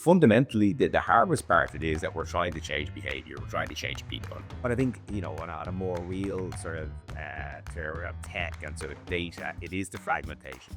fundamentally, the hardest part of it is that we're trying to change behavior, we're trying to change people. But I think, on a more real sort of term of tech and sort of data, it is the fragmentation.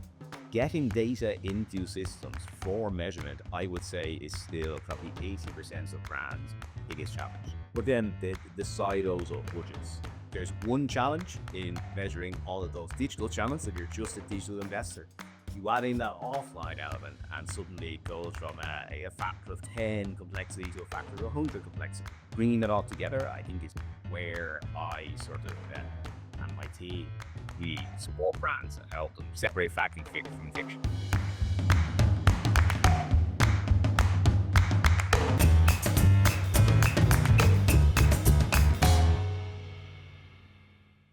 Getting data into systems for measurement, I would say, is still probably 80% of brands' biggest challenge. But then the silos of budgets. There's one challenge in measuring all of those digital channels if you're just a digital investor. You add in that offline element and suddenly it goes from a factor of 10 complexity to a factor of 100 complexity. Bringing that all together, I think, is where I sort of, and my team, we support brands and help them separate fact and fiction from fiction.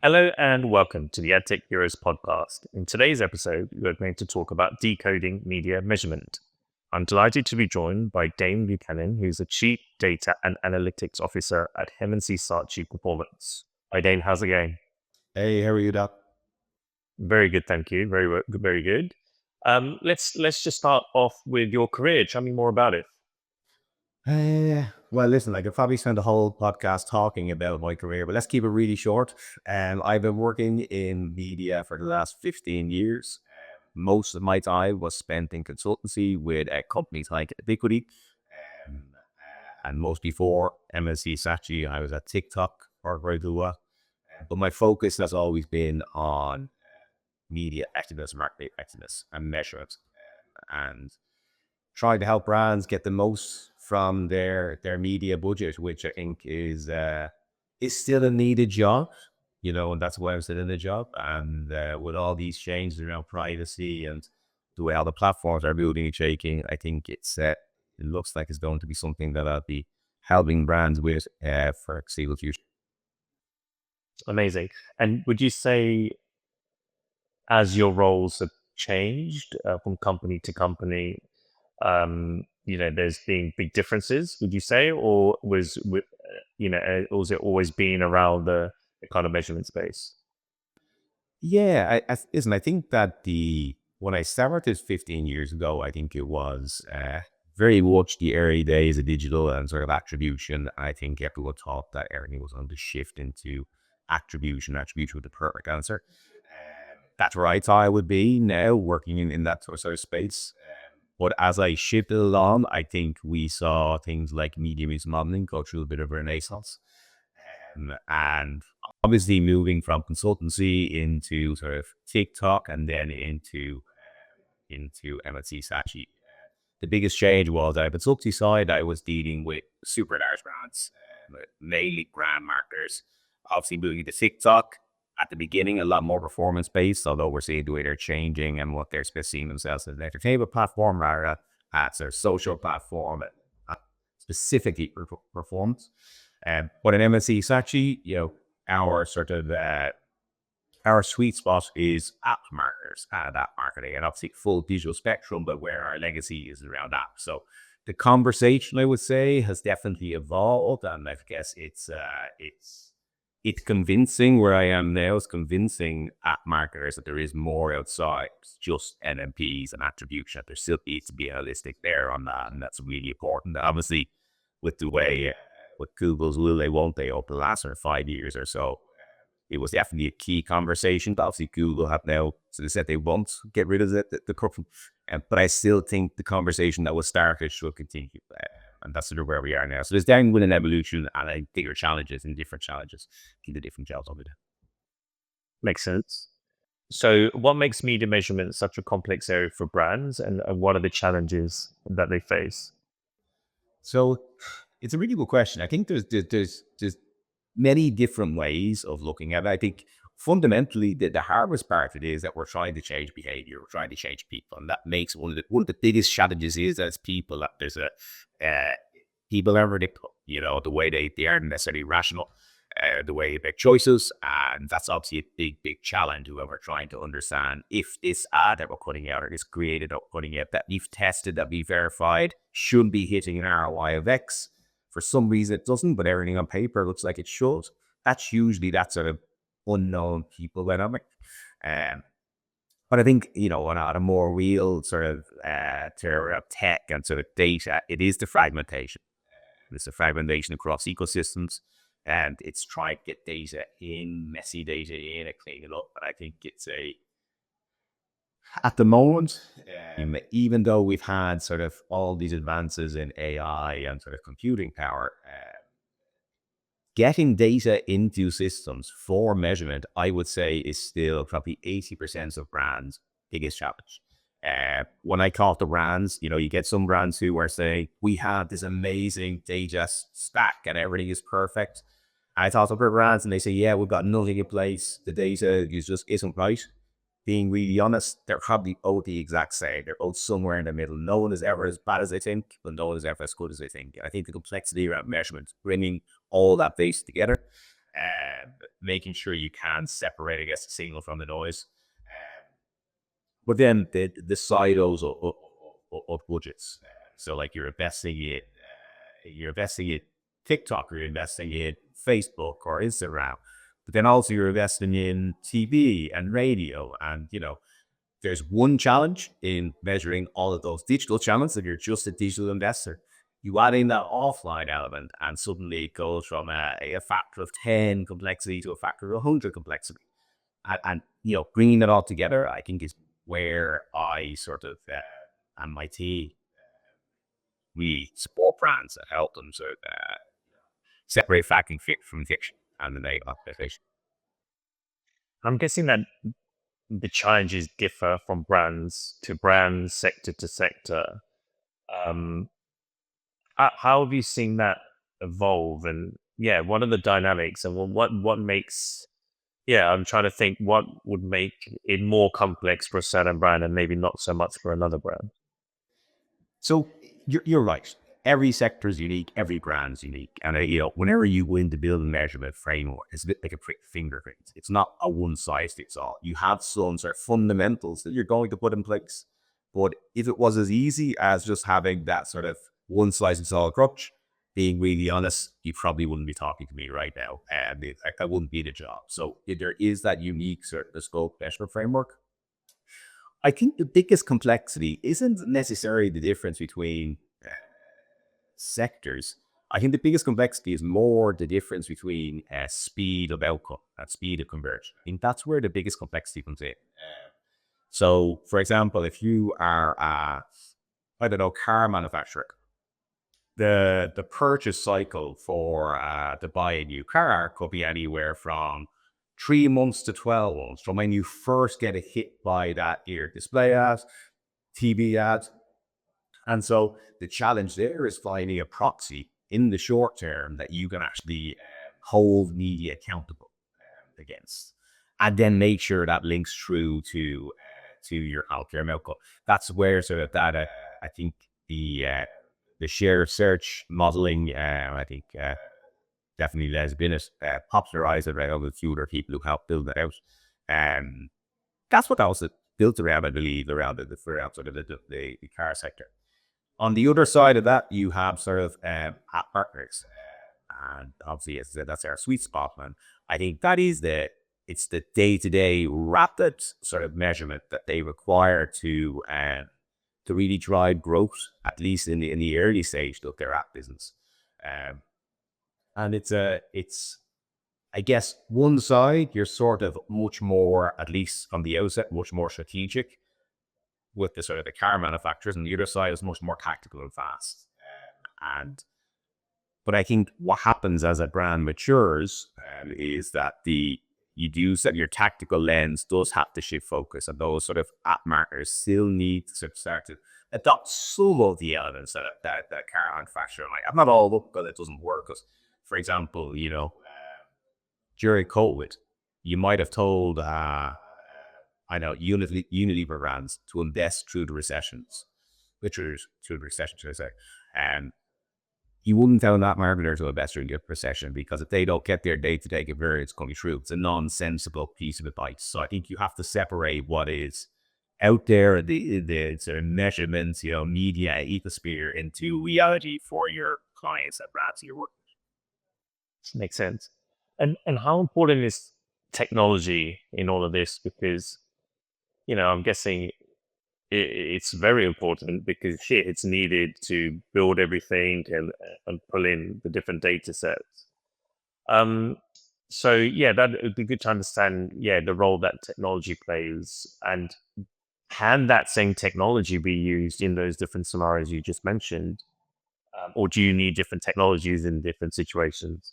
Hello and welcome to the AdTech Heroes podcast. In today's episode, we are going to talk about decoding media measurement. I'm delighted to be joined by Dane Buchanan, who's the Chief Data and Analytics Officer at M+C Saatchi Performance. Hi Dane, how's it going? Hey, how are you, Doc? Very good, thank you. Very good. Let's just start off with your career. Tell me more about it. Well, listen, I could probably spend the whole podcast talking about my career, but let's keep it really short. I've been working in media for the last 15 years. Most of my time was spent in consultancy with companies like Decoding. And most before M+C Saatchi, I was at TikTok for quite a while. But my focus has always been on media effectiveness, marketing effectiveness, and measurement, and trying to help brands get the most from their media budget, which I think is still a needed job, and that's why I'm still in the job. And with all these changes around privacy and the way all the platforms are moving and shaking, I think it looks like it's going to be something that I'll be helping brands with for a foreseeable future. Amazing. And would you say, as your roles have changed from company to company, there's been big differences, would you say, or was it always been around the kind of measurement space? Yeah, I think that when I started 15 years ago, I think it was very much the early days of digital and sort of attribution. I think everyone thought that everything was going to shift into attribution. Attribution was the perfect answer. That's where I thought I would be now, working in that sort of space. But as I shifted along, I think we saw things like media mix modeling go through a bit of a renaissance. And obviously moving from consultancy into sort of TikTok and then into M+C Saatchi. The biggest change was that on the consultancy side, I was dealing with super large brands, mainly brand marketers. Obviously moving into TikTok, at the beginning, a lot more performance-based, although we're seeing the way they're changing and what they're seeing themselves as an entertainment platform rather as their social platform, specifically for performance. But in M+C Saatchi, our sort of our sweet spot is app marketers and app marketing, and obviously full digital spectrum, but where our legacy is around apps. So the conversation, I would say, has definitely evolved, and I guess it's convincing. Where I am now is convincing app marketers that there is more outside just NMPs and attribution. There still needs to be analytic there on that, and that's really important. Obviously, with the way with Google's will they, won't they, over the last 5 years or so, it was definitely a key conversation. But obviously, Google have now, so they said they won't get rid of the curriculum. But I still think the conversation that was started should continue. And that's sort of where we are now. So there's downward an evolution and bigger challenges and different challenges in the different jobs of it. Makes sense. So what makes media measurement such a complex area for brands, and what are the challenges that they face? So it's a really good question. I think there's many different ways of looking at it. I think fundamentally the hardest part of it is that we're trying to change behavior, we're trying to change people, and that makes one of the biggest challenges is as people that there's people are predictable, the way they aren't necessarily rational, the way they make choices, and that's obviously a big challenge when we're trying to understand if this ad that we're putting out or this created or putting out that we've tested, that we've verified, should be hitting an ROI of X. For some reason it doesn't, but everything on paper looks like it should. That's usually that sort of unknown people dynamic. But I think, on a more real sort of terror of tech and sort of data, it is the fragmentation. There's a fragmentation across ecosystems, and it's trying to get data in, messy data in, and clean it up. And I think it's at the moment, even though we've had sort of all these advances in AI and sort of computing power, getting data into systems for measurement, I would say, is still probably 80% of brands' biggest challenge. When I talk to brands, you get some brands who are saying, we have this amazing data stack and everything is perfect. I talk to other brands and they say, yeah, we've got nothing in place. The data just isn't right. Being really honest, they're probably both the exact same. They're both somewhere in the middle. No one is ever as bad as they think, but no one is ever as good as they think. I think the complexity around measurement, bringing all that data together, making sure you can separate, I guess, the signal from the noise. But then the silos of budgets. So like you're investing in TikTok, or you're investing in Facebook or Instagram, but then also you're investing in TV and radio. And there's one challenge in measuring all of those digital channels. If you're just a digital investor, you add in that offline element, and suddenly it goes from a factor of 10 complexity to a factor of 100 complexity. And bringing it all together, I think, is where I sort of and my team, we support brands that help them sort of separate fact and from fiction and the negative application. I'm guessing that the challenges differ from brands to brands, sector to sector. Um, how have you seen that evolve? And yeah, what are the dynamics, and what makes? Yeah, I'm trying to think what would make it more complex for a certain brand and maybe not so much for another brand. So you're right. Every sector is unique. Every brand is unique. And whenever you go into build a measurement framework, it's a bit like a prick fingerprint. It's not a one size fits all. You have some sort of fundamentals that you're going to put in place. But if it was as easy as just having that sort of one size fits all approach, being really honest, you probably wouldn't be talking to me right now, and I wouldn't be the job. So if there is that unique sort of scope measurement framework, I think the biggest complexity isn't necessarily the difference between sectors. I think the biggest complexity is more the difference between speed of outcome and speed of conversion. I think that's where the biggest complexity comes in. So, for example, if you are I don't know, car manufacturer, the purchase cycle for to buy a new car could be anywhere from 3 months to 12 months from when you first get a hit by that ear display ad, TV ad. And so the challenge there is finding a proxy in the short term that you can actually hold media accountable against, and then make sure that links through to your healthcare outcome. That's where sort of that I think the shared search modeling, I think, definitely has been popularized around the fewer people who help build that out. Um, that's what that was built around, I believe, around around sort of the car sector. On the other side of that, you have sort of app partners, and obviously, as I said, that's our sweet spot. And I think that is it's the day to day rapid sort of measurement that they require to really drive growth, at least in the early stage of their app business. Um, and it's I guess one side you're sort of much more, at least on the outset, much more strategic with the sort of the car manufacturers, and the other side is much more tactical and fast. And but I think what happens as a brand matures is that you do set your tactical lens does have to shift focus, and those sort of app marketers still need to sort of start to adopt some of the elements that car manufacturer might have. Not all of it, because it doesn't work. Because, for example, during COVID, you might have told I know Unilever brands to invest through the recessions, which is through the recession, should I say? And you wouldn't tell that marketer to invest during the recession, because if they don't get their day-to-day conversions coming through, it's a nonsensical piece of advice. So I think you have to separate what is out there, the sort of measurements, media ecosphere, into reality for your clients and brands you're working. Makes sense. And how important is technology in all of this? Because I'm guessing it's very important because shit, it's needed to build everything and pull in the different data sets. Um, so yeah, that would be good to understand, the role that technology plays, and can that same technology be used in those different scenarios you just mentioned, or do you need different technologies in different situations?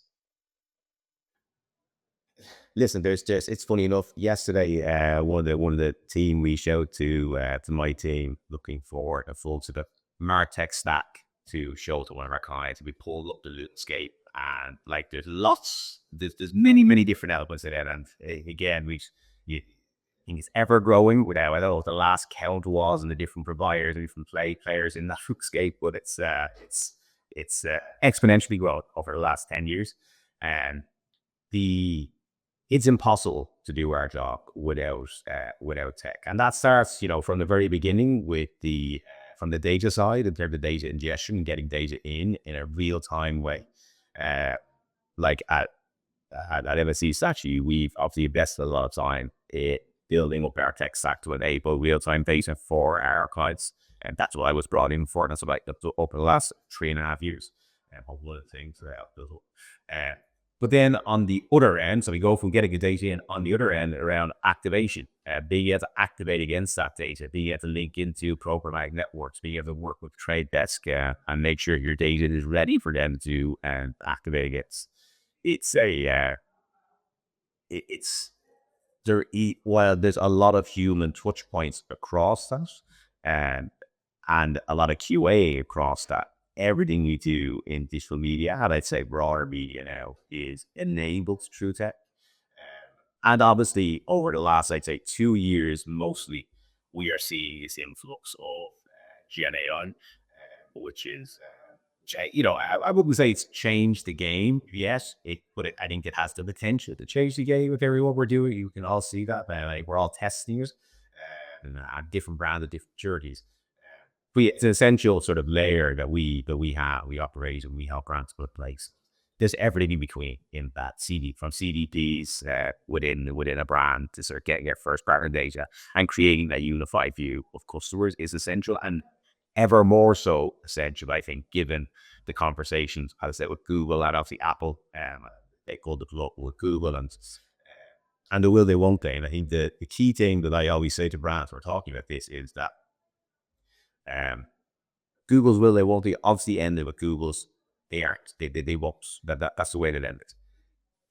Listen, there's just it's funny enough. Yesterday, one of the team reached out to my team looking for a full sort of Martech stack to show to one of our clients. We pulled up the landscape and like there's many different elements in it. And again, you think it's ever growing. Without I don't know what the last count was and the different providers and different players in that landscape, but it's exponentially grown over the last 10 years, and the it's impossible to do our job without tech, and that starts from the very beginning with the from the data side in terms of data ingestion and getting data in a real time way. Uh, like at M+C Saatchi, we've obviously invested a lot of time in building up our tech stack to enable real time data for our clients, and that's what I was brought in for. And that's about up over the last 3.5 years, and one of the things that I've built up. But then on the other end, so we go from getting the data in on the other end around activation, being able to activate against that data, being able to link into programmatic networks, being able to work with trade desk and make sure your data is ready for them to activate against. It's a it's while there's a lot of human touch points across that, um, and a lot of QA across that. Everything we do in digital media, and I'd say broader media now, is enabled through tech. And obviously, over the last, I'd say, 2 years, mostly, we are seeing this influx of Gen AI, which is, I wouldn't say it's changed the game. Yes, I think it has the potential to change the game with everyone we're doing. You can all see that. Like, we're all testing it, and different brands of different charities. It's an essential sort of layer that we operate and we help brands put in place. There's everything in between in that from CDPs within a brand to sort of getting your first partner data and creating that unified view of customers is essential, and ever more so essential, I think, given the conversations, as I said, with Google and obviously Apple. They called the plug with Google, and they will, they won't they. And I think the key thing that I always say to brands when we're talking about this is that um, Google's will, they won't. They obviously ended with Google's. They aren't. They won't. That's the way that ended.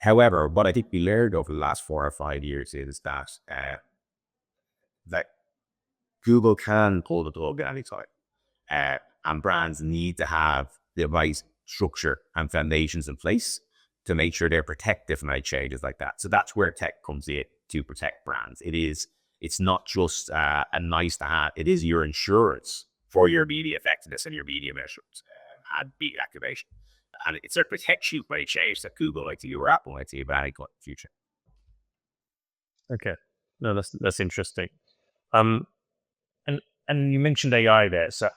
However, what I think we learned over the last 4 or 5 years is that Google can pull the plug at any time, and brands need to have the right structure and foundations in place to make sure they're protected from any changes like that. So that's where tech comes in to protect brands. It's not just a nice to have. It is your insurance for your media effectiveness and your media measurements and media activation. And it sort of protects you from any change that Google might do or Apple might do about any in the future. Okay, no, that's interesting. Um, and and you mentioned AI there. So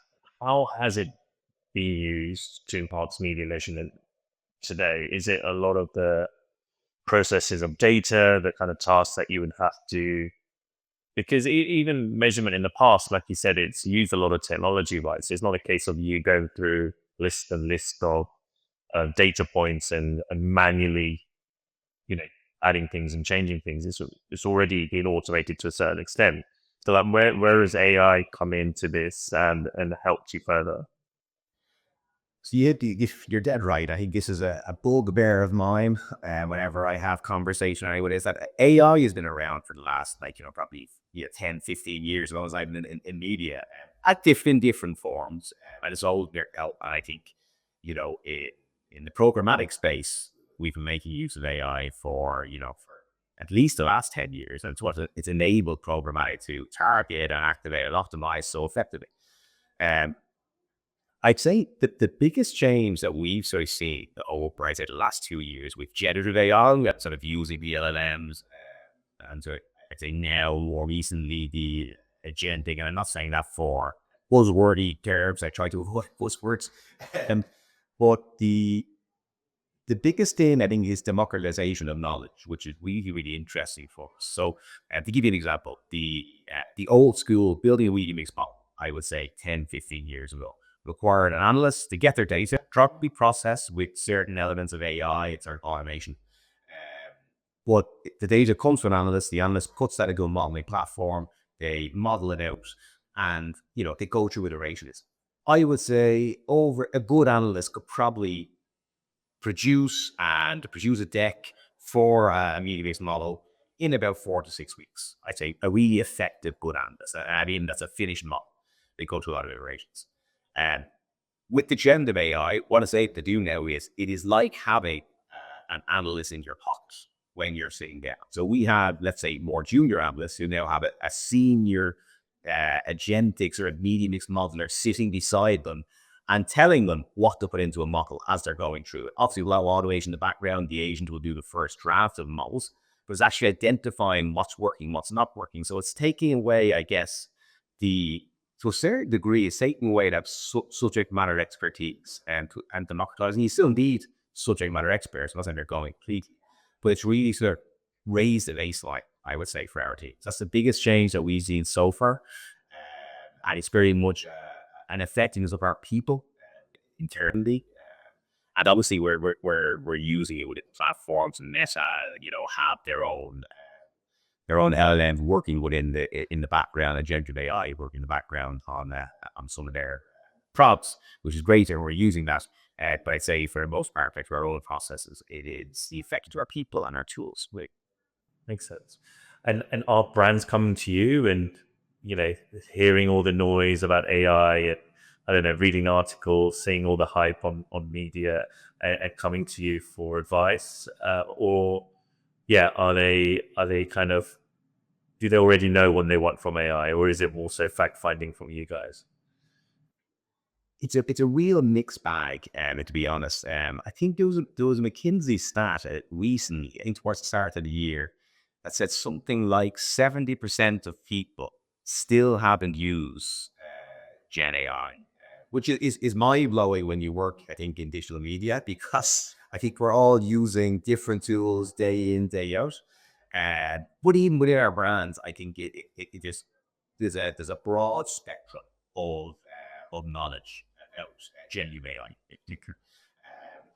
how has it been used to enhance media measurement today? Is it a lot of the processes of data, the kind of tasks that you would have to? Because even measurement in the past, like you said, it's used a lot of technology, right? So it's not a case of you going through list and list of data points and manually, you know, adding things and changing things. It's already been automated to a certain extent. So like, where has AI come into this and helped you further? So you're dead right. I think this is a bugbear of mine. Whenever I have conversation anyway, is that AI has been around for the last, like, probably 10, 15 years, as long as I've been in media, at different forms. And it's always been out. And I think, in the programmatic space, we've been making use of AI for at least the last 10 years. And it's enabled programmatic to target and activate and optimize so effectively. Um, I'd say that the biggest change that we've sort of seen over, I'd say, the last 2 years with generative AI, we sort of using the LLMs, and so I'd say now more recently the agentic, and I'm not saying that for buzzwordy terms. I try to avoid buzzwords, but the the biggest thing I think is democratization of knowledge, which is really, really interesting for us. So, to give you an example, the old school building a Weedy mix model, I would say 10, 15 years ago, required an analyst to get their data, properly processed with certain elements of AI, it's our automation. But the data comes from an analyst. The analyst puts that into a modeling platform. They model it out, and they go through iterations. I would say over a good analyst could probably produce a deck for a media-based model in about 4 to 6 weeks. I'd say a really effective good analyst. I mean, that's a finished model. They go through a lot of iterations. And with the generative AI, what it's able to do now is it is like having an analyst in your pocket when you're sitting down. So we have, let's say, more junior analysts who now have a senior agentics or a media mix modeler sitting beside them and telling them what to put into a model as they're going through it. Obviously, without automation in the background, the agent will do the first draft of models, but it's actually identifying what's working, what's not working. So it's taking away, I guess, to a certain degree, it's taking away that subject matter expertise and democratizing. You still need subject matter experts, wasn't they're going completely, but it's really sort of raised the baseline, I would say, for our teams. That's the biggest change that we've seen so far, and it's very much an effectiveness of our people internally. And obviously, we're using it within platforms, and Meta, have their own LLMs working in the background, and generative AI working in the background on some of their prompts, which is great, and we're using that. But I'd say for the most part, like for our own processes, it is the effect to our people and our tools. Makes sense. And are brands coming to you and hearing all the noise about AI and I don't know, reading articles, seeing all the hype on media, and coming to you for advice, or yeah, are they kind of, do they already know what they want from AI, or is it more so fact finding from you guys? It's a real mixed bag, to be honest. I think there was a McKinsey stat recently, I think towards the start of the year, that said something like 70% of people still haven't used Gen AI, which is mind blowing when you work, I think, in digital media, because I think we're all using different tools day in, day out. But even within our brands, I think it just there's a broad spectrum of knowledge about genuine AI.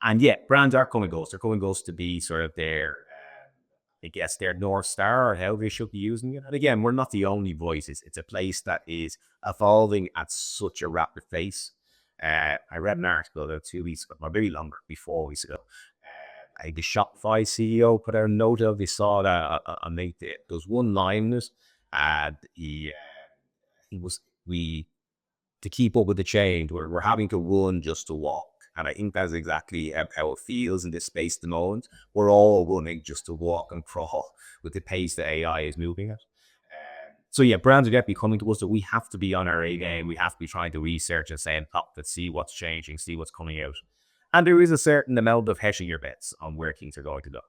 And yeah, brands are coming ghosts. They're coming ghosts to be sort of their, I guess, their North Star or how they should be using it. And again, we're not the only voices. It's a place that is evolving at such a rapid pace. I read an article about 2 weeks ago, or maybe longer, before 4 weeks ago. The Shopify CEO put out a note of, they saw that on LinkedIn. There was one line in it, and he was, to keep up with the change, we're having to run just to walk. And I think that's exactly how it feels in this space at the moment. We're all running just to walk and crawl with the pace that AI is moving at. So yeah, brands are definitely coming to us, that we have to be on our A game. We have to be trying to research and stay on top of it, see what's changing, see what's coming out. And there is a certain amount of hedging your bets on where things are going to go.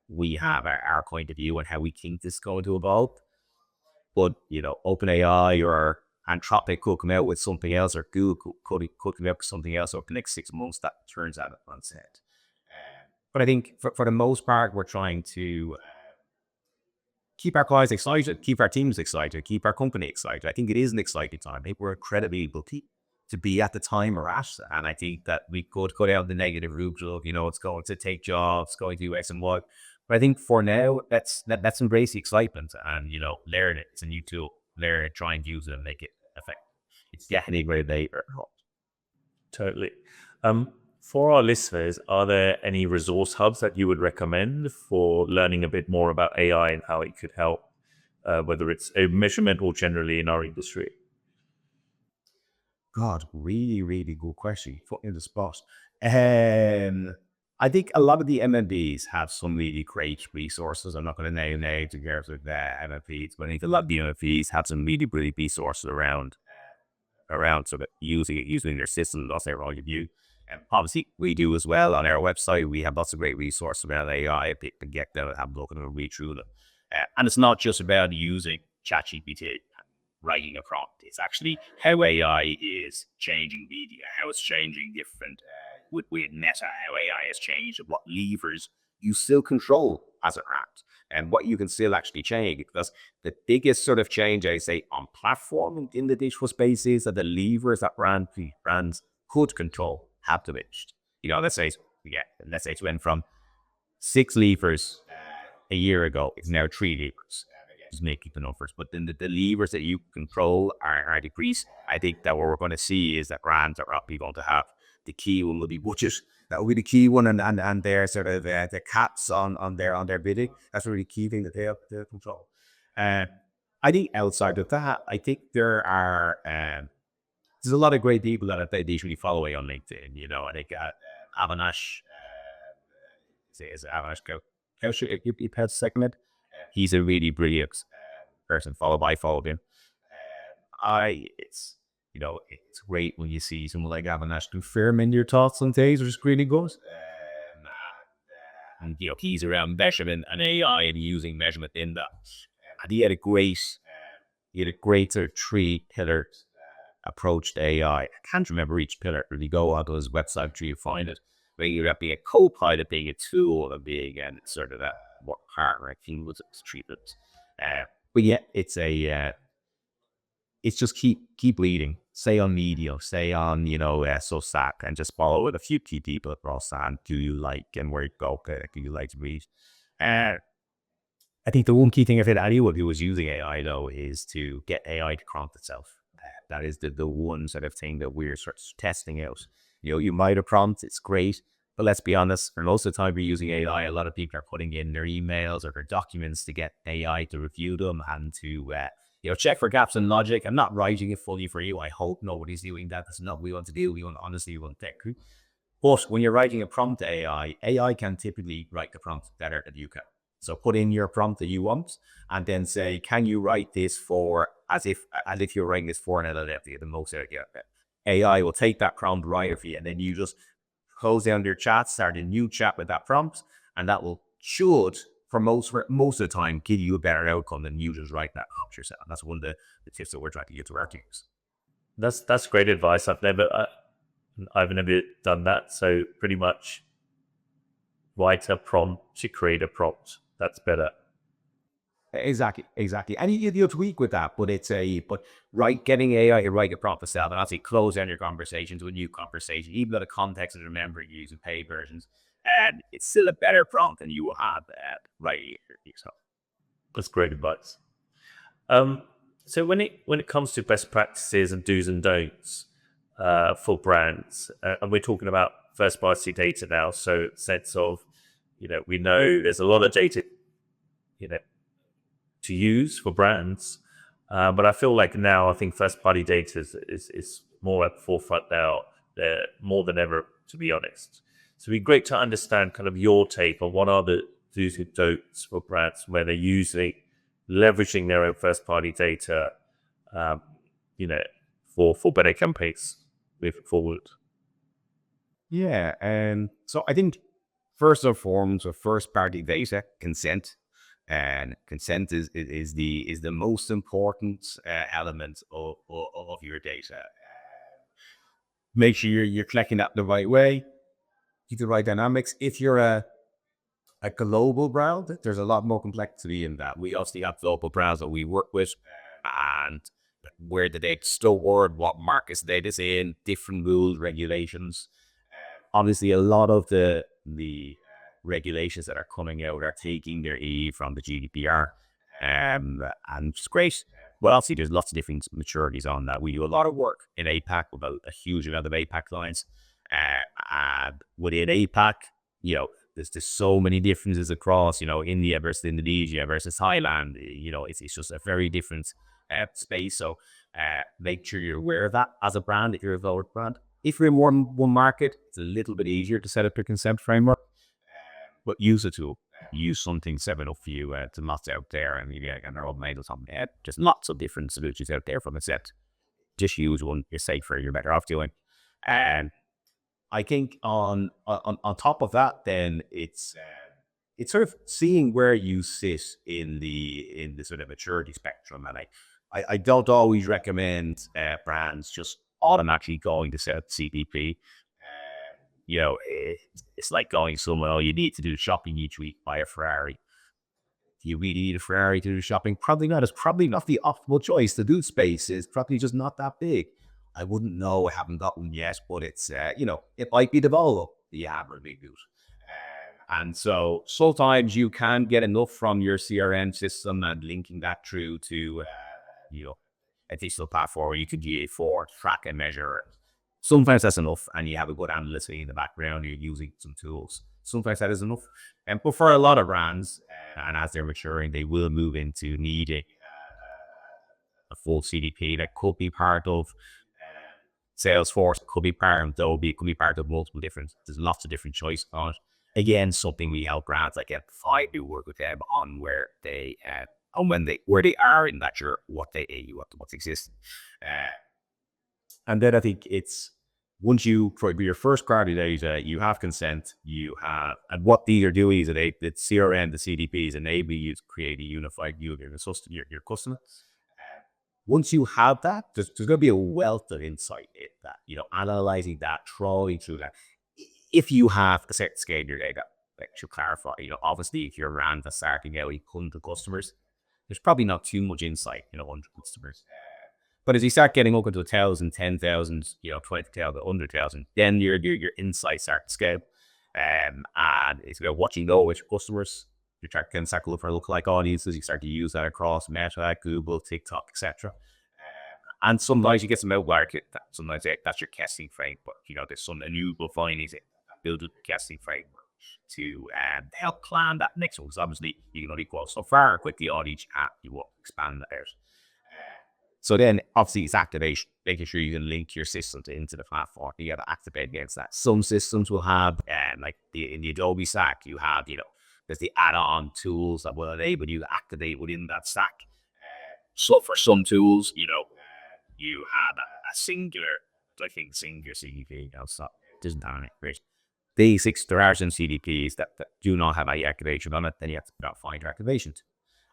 We have our point of view on how we think this is going to evolve. But, OpenAI or Anthropic could come out with something else, or Google could come out with something else over the next 6 months that turns out on its head. But I think for the most part, we're trying to keep our clients excited, keep our teams excited, keep our company excited. I think it is an exciting time. I think we're incredibly lucky to be at the time we're at. And I think that we could go down the negative route of, it's going to take jobs, going to do X and Y. But I think for now, let's embrace the excitement and, learn it. It's a new tool. Learn it, try and use it and make it effective. It's definitely very later. Totally. For our listeners, are there any resource hubs that you would recommend for learning a bit more about AI and how it could help, whether it's a measurement or generally in our industry? God, really, really good question. You put me in the spot. I think a lot of the MMBs have some really great resources. I'm not going to name names in terms of the MMPs, but I think a lot of the MMPs have some really, really resources around sort of using their systems. That's their own view. And obviously, we do as well on our website. We have lots of great resources around AI. People can get them and have a look and read through them. And it's not just about using ChatGPT and writing a prompt. It's actually how AI is changing media, how it's changing different with Meta, how AI has changed and what levers you still control as a brand and what you can still actually change. Because the biggest sort of change, I say, on platform in the digital space is that the levers that brands could control have diminished. Let's say it went from 6 levers a year ago. It's now 3 levers. Just making the numbers, but then the levers that you control are decreased. I think that what we're going to see is that brands are probably going to have the key one will be budget. That will be the key one, and their sort of the caps on their bidding. That's really the key thing that they have to control. Uh, I think outside of that, I think there's a lot of great people that they usually follow on LinkedIn. I think Avinash, is Avinash you had segment. He's a really brilliant person. I followed him. It's great when you see someone like Avinash confirming your thoughts on things, which is really good. And he's around measurement and AI and using measurement in that. And he had a great sort of 3-pillar approach to AI. I can't remember each pillar. Really go onto his website till you find it. Being a co-pilot, being a tool, and being sort of that more hard thing was treated. But yeah, it's just keep leading. Stay on Medium, stay on Substack, and just follow with a few key people across that. Do you like and where you go? Do you like to read? I think the one key thing, if anyone who was using AI though, is to get AI to prompt itself. That is the one sort of thing that we're sort of testing out. You might have prompts, it's great, but let's be honest, for most of the time we're using AI, a lot of people are putting in their emails or their documents to get AI to review them and to check for gaps in logic. I'm not writing it fully for you. I hope nobody's doing that. That's not what we want to do. We want tech. But when you're writing a prompt to AI can typically write the prompt better than you can. So put in your prompt that you want, and then say, "Can you write this for?" As if you're writing this for an LLM, the most AI will take that prompt, write it for you, and then you just close down your chat, start a new chat with that prompt, and that should for most of the time give you a better outcome than you just write that prompt yourself. And that's one of the tips that we're trying to give to our teams. That's great advice. I've never done that. So pretty much write a prompt to create a prompt. That's better. Exactly. And you tweak with that, but getting AI to write a prompt itself and actually close down your conversation to a new conversation, even though the context of remember using paid versions, and it's still a better prompt than you had right here yourself. That's great advice. So when it comes to best practices and do's and don'ts for brands, and we're talking about first party data now, so sense of we know there's a lot of data to use for brands, but I feel like now I think first party data is more at the forefront now, more than ever, to be honest. So it'd be great to understand kind of your take on what are the do's and don'ts for brands where they're leveraging their own first party data, for better campaigns moving forward. Yeah, and so I think first and foremost, with first party data, consent. And consent is the most important element of your data. Make sure you're collecting that the right way, keep the right dynamics. If you're a global brand, there's a lot more complexity in that. We obviously have global brands that we work with, and where the data's stored, what markets the data's in, different rules, regulations. Obviously, a lot of the regulations that are coming out are taking their E from the GDPR, and it's great. Well, obviously, there's lots of different maturities on that. We do a lot of work in APAC with a huge amount of APAC clients. And within APAC, there's so many differences across, India versus Indonesia versus Thailand. It's just a very different space. So make sure you're aware of that as a brand, if you're a global brand. If you're in one market, it's a little bit easier to set up your consent framework, but use a tool. Use something set up for you to lots out there, and they're all made or something. Just lots of different solutions out there from a set. Just use one. You're safer. You're better off doing. And I think on top of that, then it's sort of seeing where you sit in the sort of maturity spectrum. And I don't always recommend brands just automatically going to set CDP. it's like going somewhere. Oh, you need to do shopping each week, buy a Ferrari. Do you really need a Ferrari to do shopping? Probably not. It's probably not the optimal choice. The boot space is probably just not that big. I wouldn't know. I haven't got one yet, but it's it might be the Volvo that you have a big boot. And so sometimes you can get enough from your CRM system and linking that through to a digital platform where you could GA4 track and measure. Sometimes that's enough, and you have a good analyst in the background. You're using some tools. Sometimes that is enough. But for a lot of brands, and as they're maturing, they will move into needing a full CDP that could be part of Salesforce, could be part of Adobe, could be part of multiple different. There's lots of different choices on it. Again, something we help brands identify, do work with them on where they where they are in that year, what's existing. And then I think it's once you, for your first party data, you have consent, and what these are doing is that the CRM, the CDPs enable you to create a unified view of your customer. Once you have that, there's going to be a wealth of insight in that, analyzing that, trawling through that. If you have a certain scale in your data, like to clarify, obviously if you're a brand that's starting out, you come to customers, there's probably not too much insight, on customers. But as you start getting up into 1,000, 10,000, 20,000, 100,000, then your insights start to scale. And it's about what you know with your customers. You start to look for lookalike audiences. You start to use that across Meta, Google, TikTok, etc. And sometimes you get some outlier. Sometimes that's your casting frame, but there's some unusual findings that build a casting framework to help plan that next one. Because obviously you can only go so far quickly on each app. You will expand that out. So then, obviously, it's activation, making sure you can link your systems into the platform. You got to activate against that. Some systems will have, like in the Adobe stack, you have, there's the add-on tools that will enable you to activate within that stack. So for some tools, you have a singular, I think singular CDP. Doesn't have any activation. There are some CDPs that do not have any activation on it. Then you have to find your activation.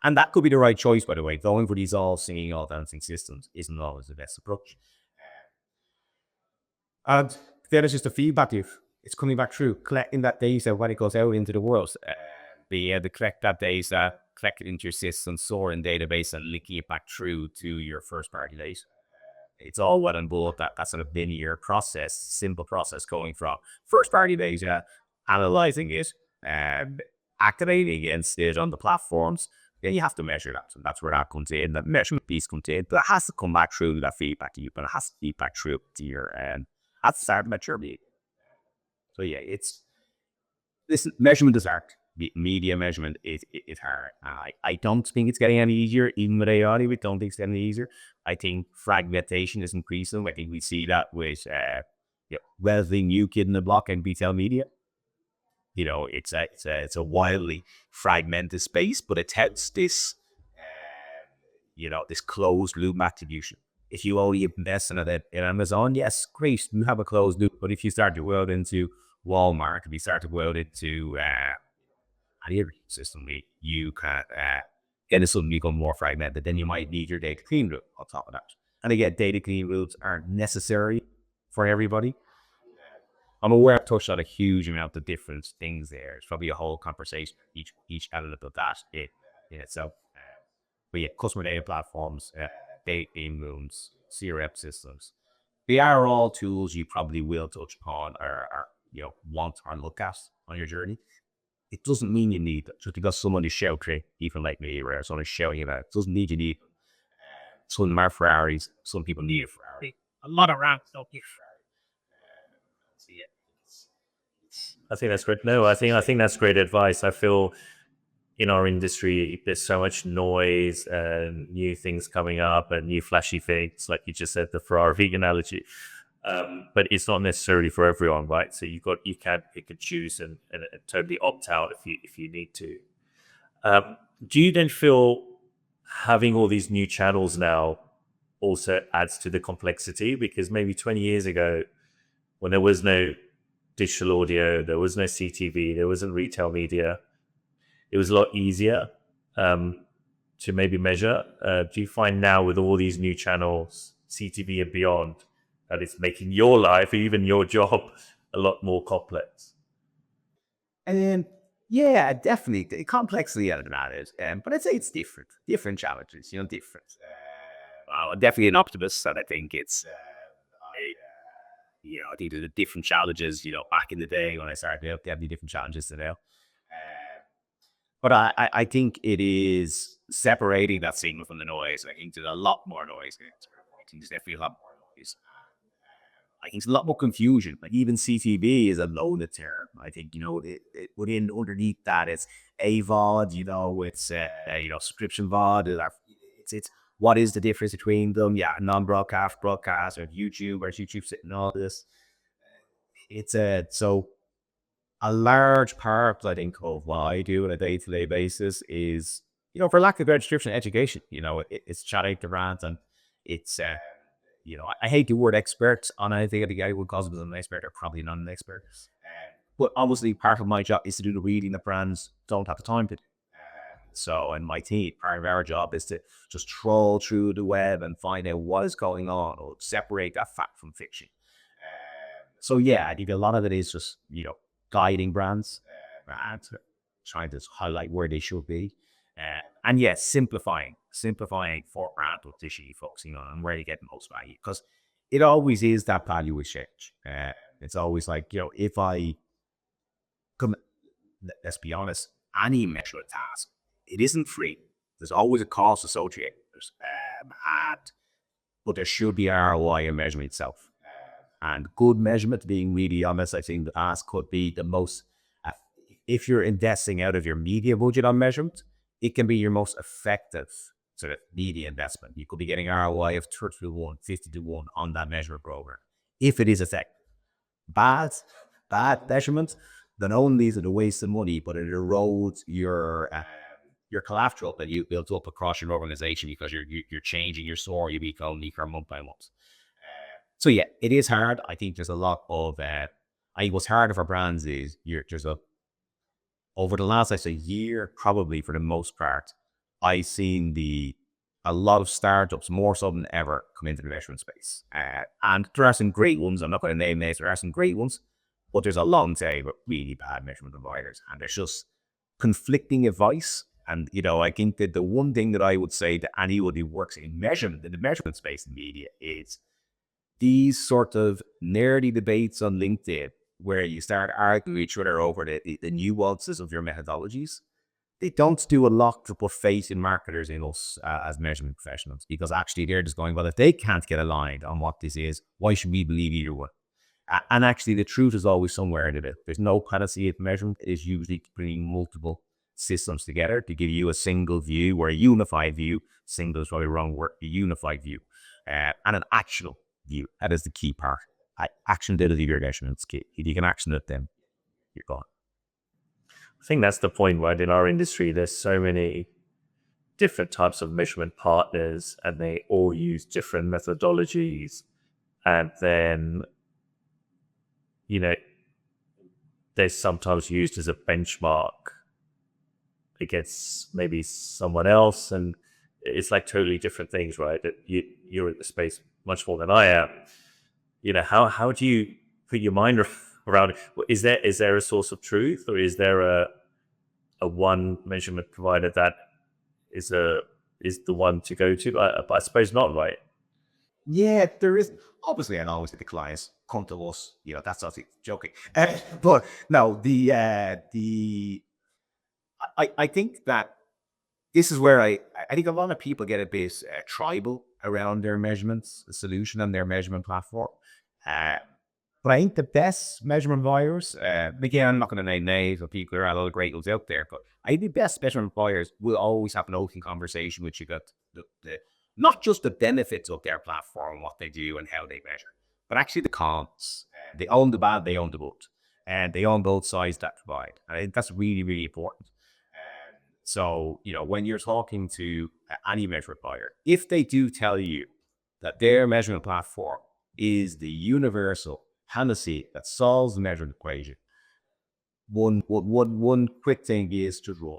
And that could be the right choice, by the way. Going for these all singing, all dancing systems isn't always the best approach. And then it's just a feedback loop. It's coming back through, collecting that data when it goes out into the world. Being able to collect that data, collect it into your system, store in database, and linking it back through to your first party data. It's all well and good that sort of linear process, simple process going from first party data, analyzing it, activating against it on the platforms. Then you have to measure that. And that's where that comes in. That measurement piece comes in. But it has to come back through that feedback to you. But it has to feed back through to your has to start maturity. So yeah, this measurement is hard. Media measurement is hard. I don't think it's getting any easier, even with AI. We don't think it's getting any easier. I think fragmentation is increasing. I think we see that with relatively new kid in the block and retail media. It's a wildly fragmented space, but it has this, this closed loop attribution. If you only invest in it in Amazon, yes, great, you have a closed loop. But if you start to go out into Walmart, if you start to go out into any other system, you can then it suddenly become more fragmented. Then you might need your data clean room on top of that. And again, data clean rooms aren't necessary for everybody. I'm aware I've touched on a huge amount of different things there. It's probably a whole conversation, each element of that in itself. But yeah, customer data platforms, data clean rooms, CRM systems. They are all tools you probably will touch upon or want or look at on your journey. It doesn't mean you need it. Just because someone is shouting, even like me, where someone is shouting about it, doesn't mean you need it. Some of them are Ferraris. Some people need a Ferrari. A lot of brands don't need a Ferrari. I think that's great. No, I think that's great advice. I feel in our industry there's so much noise and new things coming up and new flashy things, like you just said, the Ferrari analogy. But it's not necessarily for everyone, right? So you can pick and choose and totally opt out if you need to. Do you then feel having all these new channels now also adds to the complexity? Because maybe 20 years ago, when there was no digital audio, there was no CTV, there wasn't retail media, it was a lot easier to maybe measure. Do you find now with all these new channels, CTV and beyond, that it's making your life, even your job, a lot more complex? And then, yeah, definitely the complexity of that is, but I'd say it's different challenges, different. I'm definitely an optimist, and I think I think there's different challenges, back in the day when I started out, definitely different challenges to now. But I think it is separating that signal from the noise. I think there's a lot more noise. I think there's definitely a lot more noise. I think there's a lot more confusion. Like even CTV is a loaded term. I think within underneath that it's AVOD. It's subscription VOD. It's what is the difference between them? Yeah, non-broadcast, broadcast, or YouTube, or YouTube sitting all this. It's so a large part, I think, of what I do on a day-to-day basis is, for lack of a better description, education. It's chatting to brands, and it's, I hate the word expert on anything. I think I would call them an expert or probably not an expert. But obviously, part of my job is to do the reading that brands don't have the time to do. So, and my team, part of our job is to just troll through the web and find out what is going on, or separate that fact from fiction. So yeah, I think a lot of it is just guiding brands, and trying to highlight where they should be, and yes, simplifying for brand what they should be focusing on and where you get the most value, because it always is that value exchange. It's always like if I come, let's be honest, any measurement task, it isn't free. There's always a cost associated. And but there should be ROI in measurement itself. And good measurement, being really honest, I think the ask could be the most, if you're investing out of your media budget on measurement, it can be your most effective sort of media investment. You could be getting ROI of 30 to 1, 50 to 1 on that measurement program, if it is effective. Bad, bad measurement, not only is it a waste of money, but it erodes your collateral that you built up across your organization, because you're changing your story, you become weaker month by month. So yeah, it is hard. I think there's a lot of. I think what's harder for brands is there's over the last, I say, year, probably for the most part, I've seen a lot of startups, more so than ever, come into the measurement space. And there are some great ones. I'm not going to name names. There are some great ones, but there's a long tail of really bad measurement providers, and there's just conflicting advice. And I think that the one thing that I would say to anybody who works in the measurement space in media, is these sort of nerdy debates on LinkedIn where you start arguing each other over the nuances of your methodologies. They don't do a lot to put faith in marketers in us as measurement professionals, because actually they're just going, well, if they can't get aligned on what this is, why should we believe either one? And actually, the truth is always somewhere in it. There's no panacea for measurement. It is usually bringing multiple systems together to give you a single view, or a unified view. Single is probably the wrong word. A unified view, and an actionable view. That is the key part. Actionability of your measurement is key. If you can action it, then you're gone. I think that's the point, right? In our industry, there's so many different types of measurement partners, and they all use different methodologies. And then, they're sometimes used as a benchmark against maybe someone else. And it's like totally different things, right? That you're in the space much more than I am. How do you put your mind around it? Is there a source of truth, or is there a one measurement provider that is the one to go to? But I suppose not, right? Yeah, there is. Obviously, I always the clients come to us. That's not joking. But no, I think that this is where I think a lot of people get a bit tribal around their measurements, the solution and their measurement platform. But I think the best measurement buyers, again, I'm not going to name names of people. There are a lot of great ones out there, but I think the best measurement buyers will always have an open conversation with you about the not just the benefits of their platform, what they do and how they measure, but actually the cons. They own the bad, they own the good, and they own both sides that provide. I think that's really, really important. So, when you're talking to any measurement buyer, if they do tell you that their measurement platform is the universal panacea that solves the measurement equation, one quick thing is just run.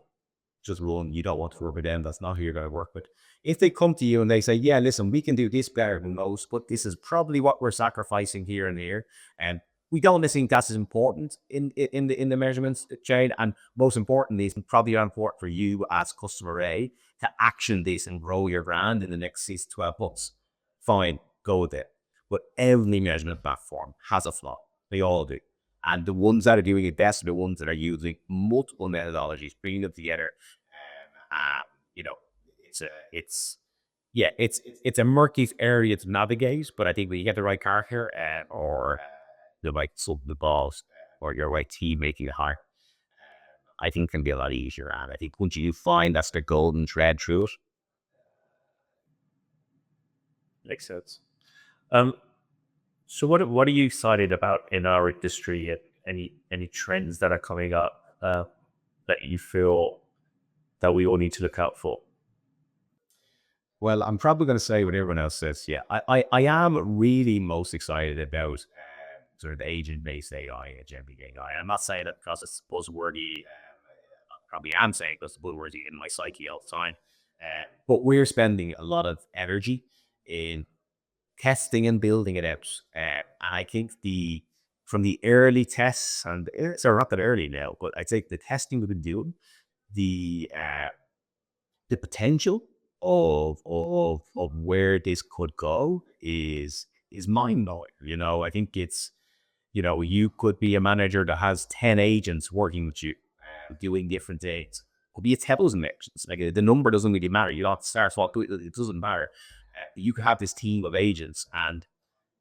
Just run. You don't want to work with them. That's not who you're going to work with. If they come to you and they say, yeah, listen, we can do this better than most, but this is probably what we're sacrificing here and here, and we don't think that's as important in the measurements chain. And most importantly, it's probably important for you as customer A to action this and grow your brand in the next 6 to 12 months. Fine, go with it. But every measurement platform has a flaw. They all do. And the ones that are doing it best are the ones that are using multiple methodologies, bringing them together. You know, it's yeah, it's a murky area to navigate. But I think when you get the right car here, or the right sub the balls, or your right team making it hard, I think can be a lot easier. And I think once you find that's the golden thread through it. Makes sense. Um, so what are you excited about in our industry? Any trends that are coming up that you feel that we all need to look out for? Well, I'm probably going to say what everyone else says. Yeah, I am really most excited about sort of the agent-based AI, agentic AI. I'm not saying it because it's buzzwordy. I probably am saying it because it's buzzwordy in my psyche all the time. But we're spending a lot of energy in testing and building it out. And I think from the early tests, and it's not that early now, but I think the testing we've been doing, the uh, the potential of where this could go is mind blowing. I think it's you could be a manager that has 10 agents working with you, doing different things. Could be a 1,000 agents. Like the number doesn't really matter. You don't have to start small. It doesn't matter. You could have this team of agents, and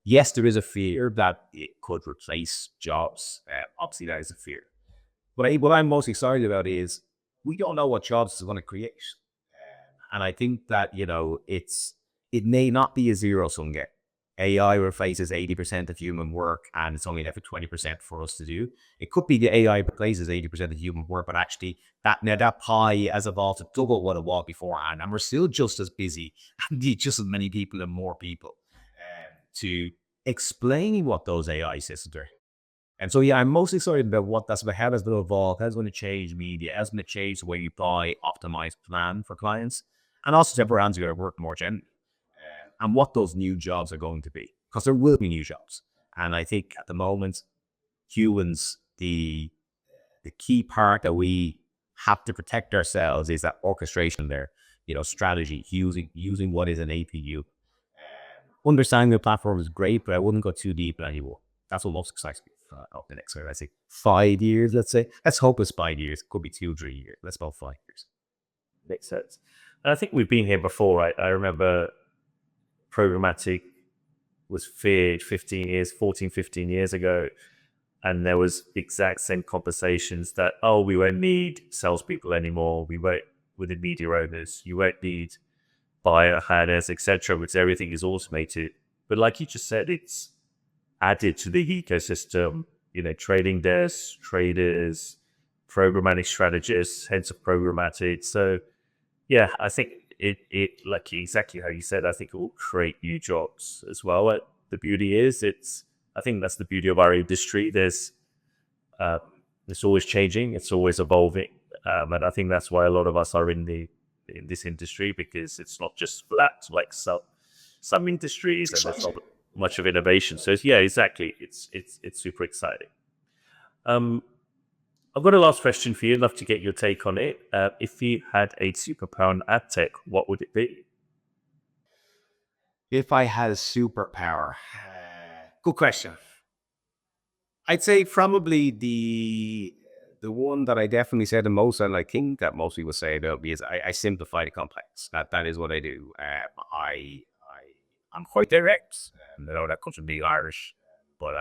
yes, there is a fear that it could replace jobs. Obviously, that is a fear. But what I'm most excited about is we don't know what jobs it's going to create. And I think that, it may not be a zero sum game. AI replaces 80% of human work and it's only left for 20% for us to do. It could be the AI replaces 80% of human work, but actually that pie has evolved to double what it was beforehand. And we're still just as busy and need just as many people and more people to explain what those AI systems are. And so, yeah, I'm most excited about how that's going to evolve, how it's going to change media, how it's going to change the way you buy, optimize, plan for clients, and also to brands are going to work more generally, and what those new jobs are going to be, because there will be new jobs. And I think at the moment, humans, the key part that we have to protect ourselves is that orchestration there, strategy, using what is an APU. Understanding the platform is great, but I wouldn't go too deep anymore. That's what most excites me over the next, I say, 5 years, let's say. Let's hope it's 5 years. Could be 2, 3 years. Let's about 5 years. Makes sense. And I think we've been here before, right? I remember programmatic was feared 15 years, 14, 15 years ago. And there was exact same conversations that, oh, we won't need salespeople anymore. We won't with the media owners. You won't need buyer headers, etc., because everything is automated. But like you just said, it's added to the ecosystem. Trading desks, traders, programmatic strategists, heads of programmatic. So yeah, I think it like exactly how you said, I think it will create new jobs as well. The beauty is I think that's the beauty of our industry. It's always changing, it's always evolving. And I think that's why a lot of us are in this industry, because it's not just flat like some industries, and there's not much of innovation. So yeah, exactly. It's super exciting. I've got a last question for you. I'd love to get your take on it. If you had a superpower in ad tech, what would it be? If I had a superpower, good question. I'd say probably the one that I definitely say the most, and I think that most people say about me, is I simplify the complex. That is what I do. I'm quite direct. I know that comes from being Irish, but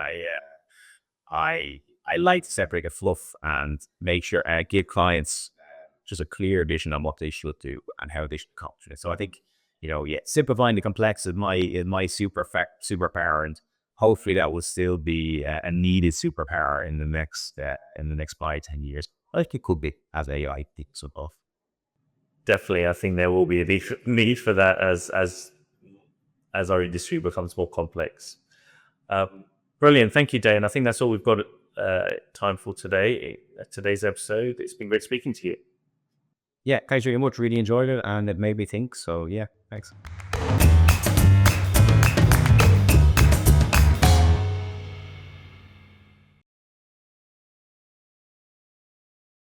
I like to separate the fluff and make sure I give clients just a clear vision on what they should do and how they should accomplish it. So I think, yeah, simplifying the complex is my superpower, and hopefully that will still be a needed superpower in the next 5, 10 years. Like it could be as AI picks up off. Definitely, I think there will be a need for that as our industry becomes more complex. Brilliant. Thank you, Dane. I think that's all we've got time for today's episode. It's been great speaking to you. Yeah, thanks very much. Really enjoyed it, and it made me think. So yeah, thanks.